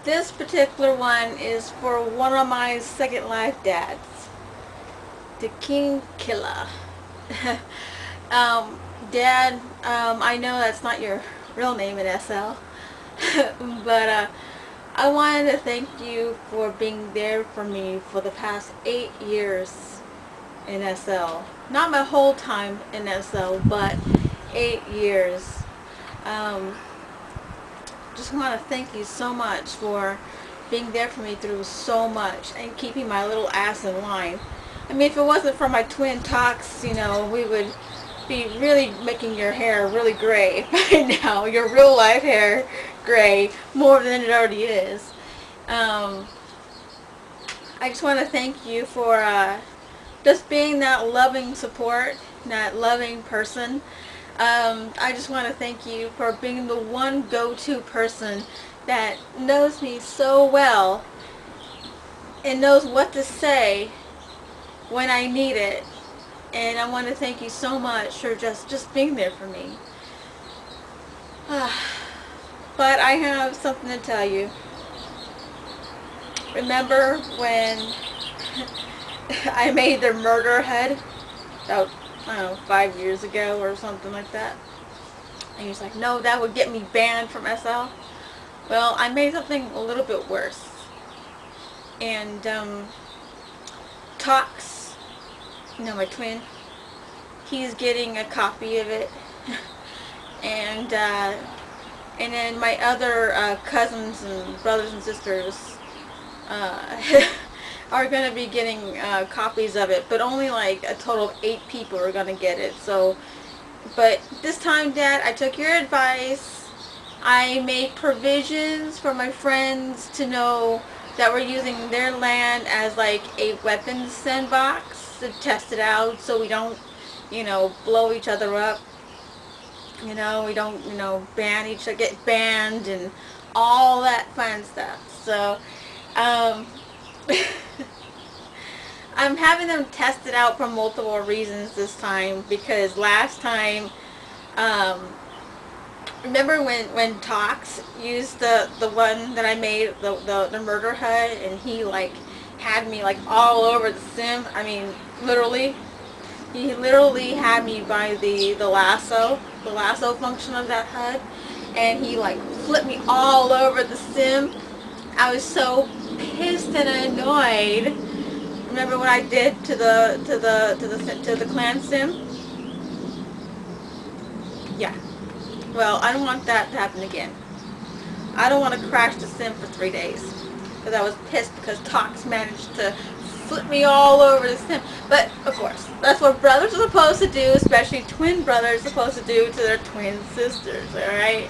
This particular one is for one of my Second Life dads, the King Killa. Dad, I know that's not your real name in SL, but I wanted to thank you for being there for me for the past 8 years in SL. Not my whole time in SL, but 8 years. Um, just want to thank you so much for being there for me through so much and keeping my little ass in line. I mean, if it wasn't for my twin talks, you know, we would be really making your hair really gray by now. Your real life hair gray more than it already is. Um, I just want to thank you for just being that loving support, that loving person. I just want to thank you for being the one go-to person that knows me so well and knows what to say when I need it. And I want to thank you so much for just being there for me. But I have something to tell you. Remember when I made the murder head about, I don't know, 5 years ago or something like that? And he was like, no, that would get me banned from SL. Well, I made something a little bit worse. And Tox, you know, my twin, he's getting a copy of it. And then my other cousins and brothers and sisters are going to be getting copies of it, but only like a total of 8 people are going to get it. So, but this time, Dad, I took your advice. I made provisions for my friends to know that we're using their land as like a weapons sandbox to test it out, so we don't, you know, blow each other up. You know, we don't, you know, ban each other, get banned and all that fun stuff. So, I'm having them test it out for multiple reasons this time, because last time, remember when Tox used the one that I made, the murder HUD, and he like had me like all over the sim? I mean, literally. He literally had me by the lasso function of that HUD, and he like flipped me all over the sim. I was so pissed and annoyed. Remember what I did to the clan sim? Yeah. Well, I don't want that to happen again. I don't want to crash the sim for 3 days, because I was pissed because Tox managed to flip me all over the sim. But of course, that's what brothers are supposed to do, especially twin brothers are supposed to do to their twin sisters, alright?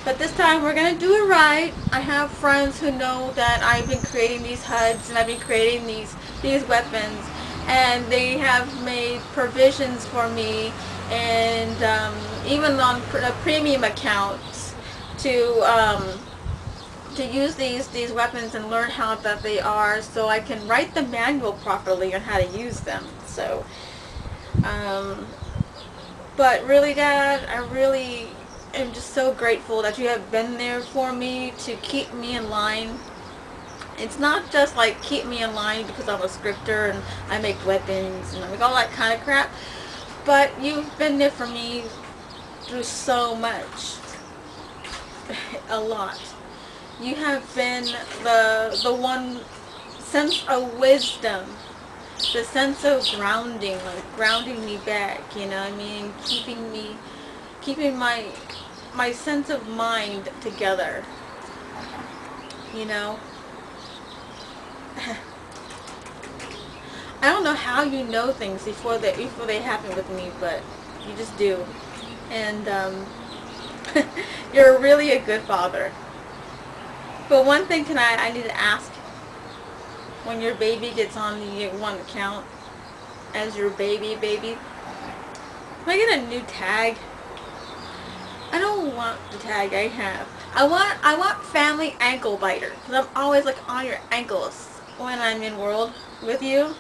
But this time we're gonna do it right. I have friends who know that I've been creating these HUDs and I've been creating these weapons, and they have made provisions for me, and even on premium accounts to use these weapons and learn how that they are, so I can write the manual properly on how to use them. So, but really, Dad, I really am just so grateful that you have been there for me to keep me in line. It's not just like keep me in line because I'm a scripter and I make weapons and I make all that kind of crap, but you've been there for me through so much. A lot. You have been the one sense of wisdom, the sense of grounding, like grounding me back, you know what I mean? Keeping my sense of mind together, you know? I don't know how you know things before they happen with me, but you just do. And you're really a good father. But one thing tonight I need to ask, when your baby gets on the one account as your baby, can I get a new tag? I don't want the tag I have. I want family ankle biter, because I'm always like on your ankles when I'm in world with you,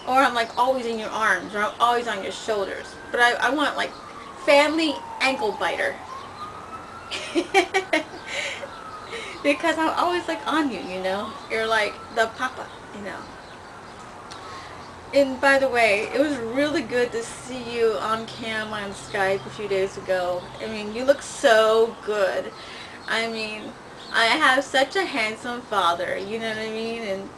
or I'm like always in your arms, or I'm always on your shoulders. But I want like family ankle biter. because I'm always like on you, you know. You're like the papa, you know. And by the way, it was really good to see you on cam on Skype a few days ago. I mean, you look so good. I mean, I have such a handsome father, you know what I mean? And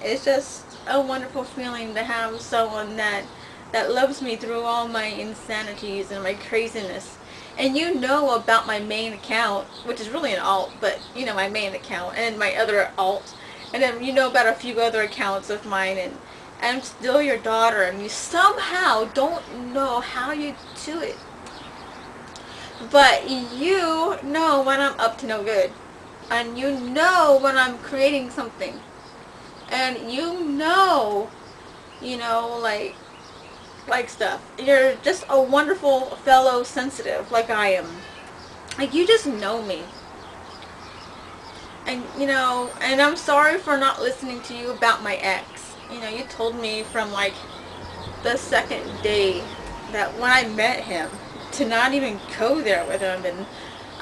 it's just a wonderful feeling to have someone that loves me through all my insanities and my craziness. And you know about my main account, which is really an alt, but you know, my main account and my other alt. And then you know about a few other accounts of mine, and I'm still your daughter, and you somehow don't know how you do it. But you know when I'm up to no good. And you know when I'm creating something. And you know, like stuff. You're just a wonderful fellow sensitive like I am. Like, you just know me. And, and I'm sorry for not listening to you about my ex. You told me from, like, the second day that when I met him to not even go there with him, and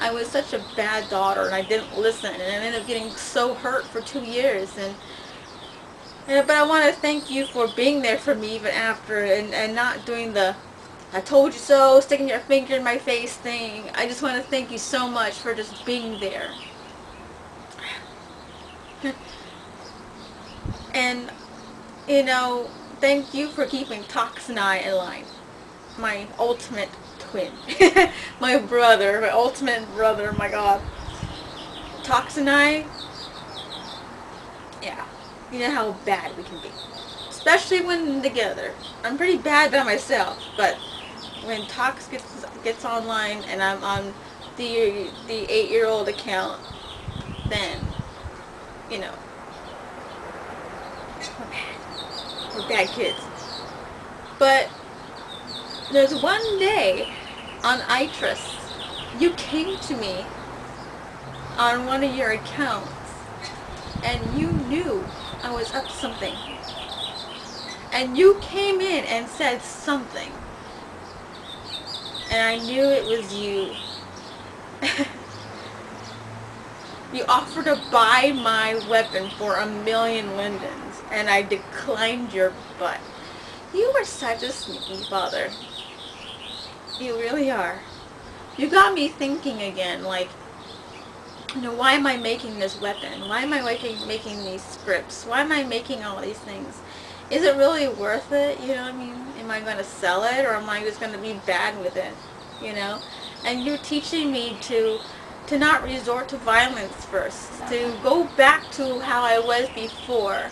I was such a bad daughter and I didn't listen, and I ended up getting so hurt for 2 years, but I want to thank you for being there for me even after, and not doing the I told you so, sticking your finger in my face thing. I just want to thank you so much for just being there. And, thank you for keeping Tox and I in line. My ultimate twin. My brother, my ultimate brother, my God. Tox and I, yeah, you know how bad we can be. Especially when together. I'm pretty bad by myself, but when Tox gets online and I'm on the 8-year-old account, then, we're bad. We're bad kids. But there's one day on ITRIS, you came to me on one of your accounts, and you knew I was up to something. And you came in and said something. And I knew it was you. You offered to buy my weapon for 1,000,000 lindens, and I declined your butt. You are such a sneaky father. You really are. You got me thinking again, like, why am I making this weapon? Why am I making these scripts? Why am I making all these things? Is it really worth it? You know what I mean? Am I going to sell it, or am I just going to be bad with it? And you're teaching me to not resort to violence first, to go back to how I was before,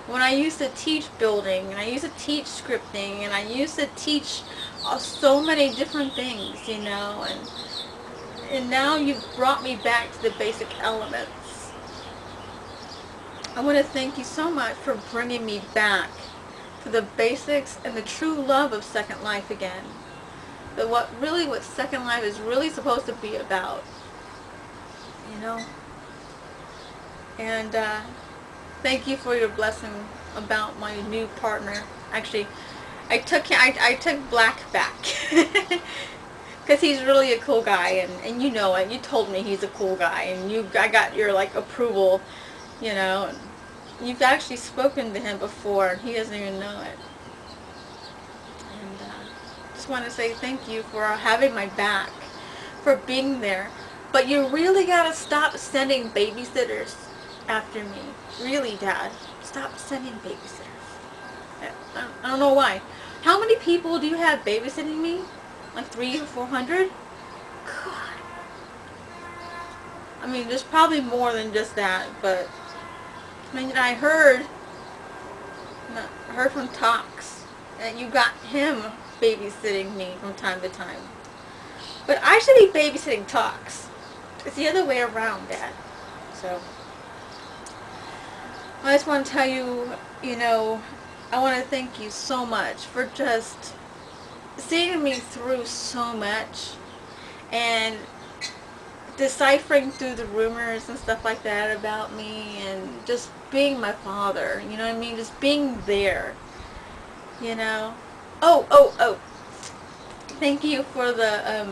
when I used to teach building, and I used to teach scripting, and I used to teach so many different things, and now you've brought me back to the basic elements. I want to thank you so much for bringing me back to the basics and the true love of Second Life again. What Second Life is really supposed to be about. And thank you for your blessing about my new partner. Actually, I took Black back. Because he's really a cool guy, and you know it. You told me he's a cool guy, and I got your, like, approval, and you've actually spoken to him before, and he doesn't even know it. And just want to say thank you for having my back, for being there. But you really got to stop sending babysitters after me. Really, Dad. Stop sending babysitters. I don't know why. How many people do you have babysitting me? Like 300 or 400? God. I mean, there's probably more than just that, but I mean, I heard from Tox that you got him babysitting me from time to time. But I should be babysitting Tox. It's the other way around, Dad. So, I just want to tell you, I want to thank you so much for just seeing me through so much and deciphering through the rumors and stuff like that about me, and just being my father, you know what I mean? Just being there, Oh. Thank you for the,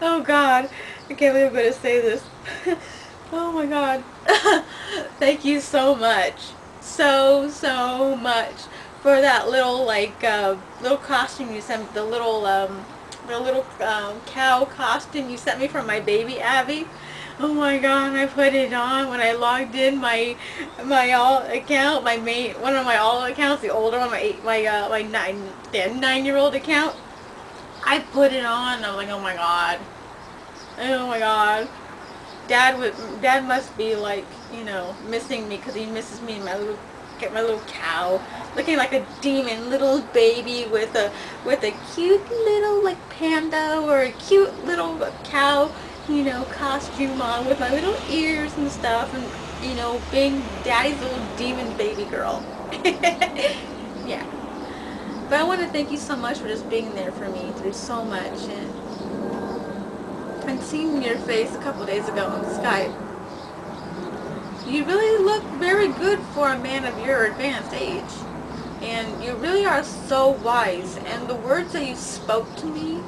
oh God, I can't believe I'm going to say this. Oh my god. Thank you so much. So much for that little, like, little costume you sent, the little cow costume you sent me from my baby Abby. Oh my god, I put it on when I logged in my all account, one of my all accounts, the older one, my 9-year-old account. I put it on. I was like, oh my god. Oh my god. Dad must be, like, you know, missing me because he misses me and my little cow, looking like a demon little baby with a cute little, like, panda or a cute little cow, you know, costume on with my little ears and stuff, and, you know, being Daddy's little demon baby girl. Yeah. But I want to thank you so much for just being there for me through so much, and seeing your face a couple days ago on Skype. You really look very good for a man of your advanced age. And you really are so wise. And the words that you spoke to me,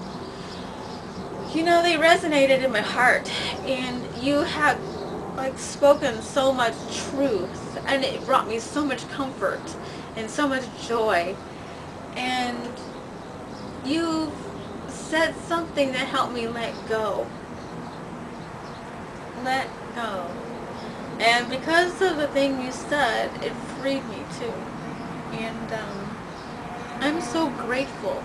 you know, they resonated in my heart. And you had, like, spoken so much truth. And it brought me so much comfort and so much joy. And you said something that helped me let go. Let go. And because of the thing you said, it freed me too. And I'm so grateful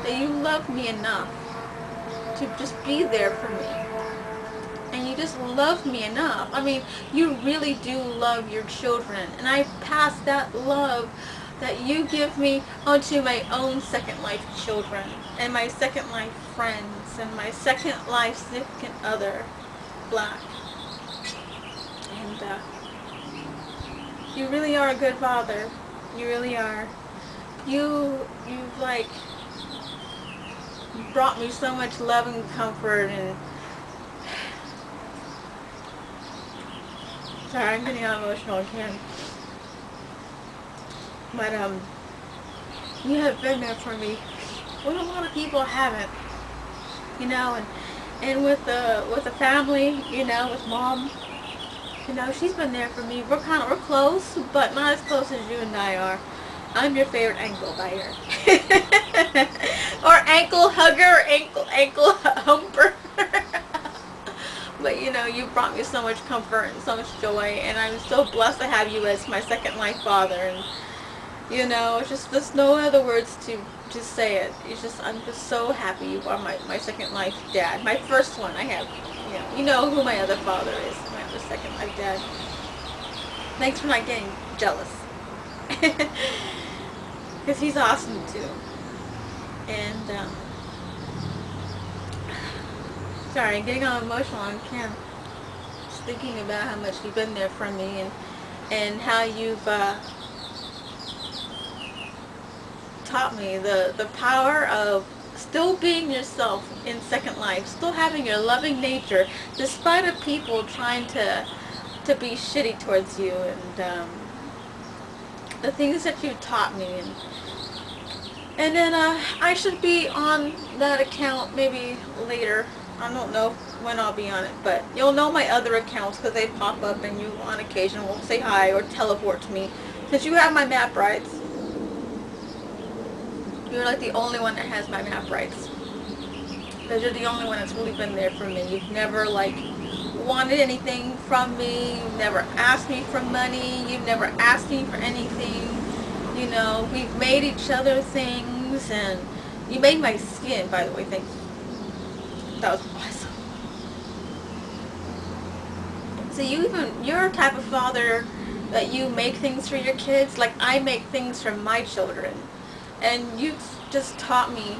that you love me enough to just be there for me. And you just love me enough. I mean, you really do love your children. And I pass that love that you give me onto my own second life children, and my second life friends, and my second life significant other, Black. And you really are a good father. You really are. You've, like, brought me so much love and comfort. And sorry, I'm getting all emotional again. But you have been there for me when a lot of people haven't, you know. And with the family, you know, with Mom, you know, she's been there for me. We're close, but not as close as you and I are. I'm your favorite ankle biter, or ankle hugger, ankle humper. But, you know, you brought me so much comfort and so much joy, and I'm so blessed to have you as my second life father. And, you know, it's just, there's no other words to just say it. It's just, I'm just so happy you are my second life dad. My first one I have, you know who my other father is, my other second life dad. Thanks for not getting jealous. Because he's awesome too. And, sorry, I'm getting all emotional on camera. Just thinking about how much you've been there for me, and how you've, taught me the power of still being yourself in Second Life, still having your loving nature, despite of people trying to be shitty towards you, and the things that you taught me. And then I should be on that account maybe later. I don't know when I'll be on it, but you'll know my other accounts because they pop up, and you on occasion will say hi or teleport to me. Since you have my map rights, you're like the only one that has my map rights. Because you're the only one that's really been there for me. You've never, like, wanted anything from me. You've never asked me for money. You've never asked me for anything. You know, we've made each other things, and you made my skin, by the way. Thank you. That was awesome. So you're a type of father that you make things for your kids, like I make things for my children. And you just taught me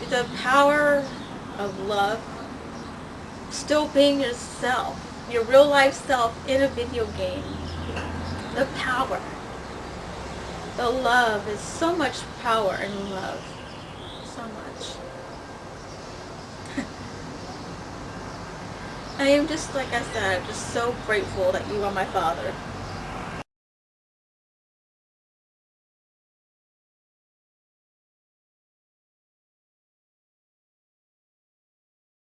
the power of love, still being yourself, your real life self in a video game. The power. The love. Is so much power in love. So much. I am just, like I said, just so grateful that you are my father.